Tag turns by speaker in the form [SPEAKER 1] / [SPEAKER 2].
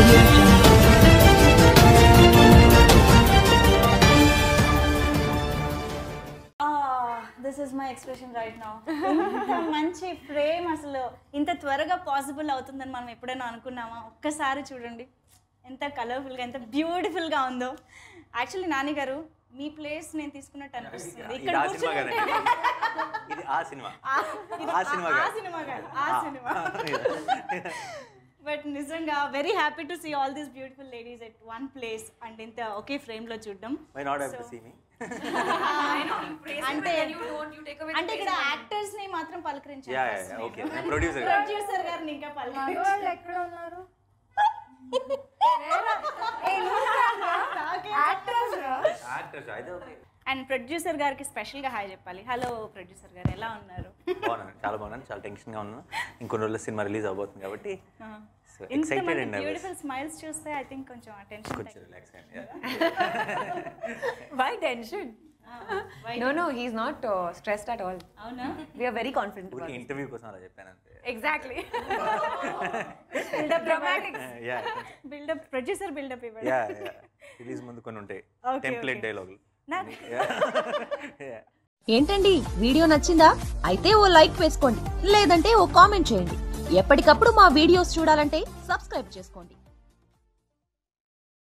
[SPEAKER 1] Audio Jungle.
[SPEAKER 2] This is my expression right now. ఇంత మంచి frame అసలు ఇంత త్వరగా పాసిబుల్ అవుతుందని మనం ఎప్పుడైనా అనుకున్నామా? ఒక్కసారి చూడండి ఎంత కలర్ఫుల్గా ఎంత బ్యూటిఫుల్గా ఉందో. యాక్చువల్లీ నాని గారు మీ ప్లేస్ నేను తీసుకున్నట్టు అనిపిస్తుంది. ఇక్కడ
[SPEAKER 3] ఇది ఆ సినిమా
[SPEAKER 2] బట్ నిజంగా very happy to see all these beautiful ladies at one place and ఇంత ఒకే ఫ్రేమ్లో చూడడం. అంటే ఇక్కడ యాక్టర్స్ ని మాత్రం పలకరించారు, ప్రొడ్యూసర్ గారిని ఇంకా పలకరించారు.
[SPEAKER 4] ఎక్కడ ఉన్నారు?
[SPEAKER 2] అండ్ ప్రొడ్యూసర్ గారికి స్పెషల్ గా హాయ్ చెప్పాలి. హలో ప్రొడ్యూసర్ గారు, ఎలా ఉన్నారు?
[SPEAKER 3] బాగున్నాను, చాలా బాగున్నాను, చాలా టెన్షన్ గా ఉన్నాను. ఇంకొన్ని రోజుల్లో సినిమా రిలీజ్ అవబోతుంది కాబట్టి
[SPEAKER 2] బ్యూటిఫుల్ స్మైల్స్ చూస్తే ఐ థింక్ కొంచెం టెన్షన్
[SPEAKER 3] కొంచెం రిలాక్స్ అయ్యింది.
[SPEAKER 4] Why tension? No, he's not stressed at all.
[SPEAKER 2] అవునా?
[SPEAKER 4] We are very confident about it.
[SPEAKER 3] Interview కోసం అలా చెప్పాను అంతే.
[SPEAKER 4] Exactly. Build-up dramatics.
[SPEAKER 2] Buildup producer buildup ఇవ్వండి.
[SPEAKER 3] రిలీజ్ ముందు కొన్ని ఉంటాయి టెంప్లేట్ డైలాగులు.
[SPEAKER 1] ఏంటండి వీడియో నచ్చిందా? అయితే ఓ లైక్ వేసుకోండి, లేదంటే ఓ కామెంట్ చేయండి. ఎప్పటికప్పుడు మా వీడియోస్ చూడాలంటే సబ్స్క్రైబ్ చేసుకోండి.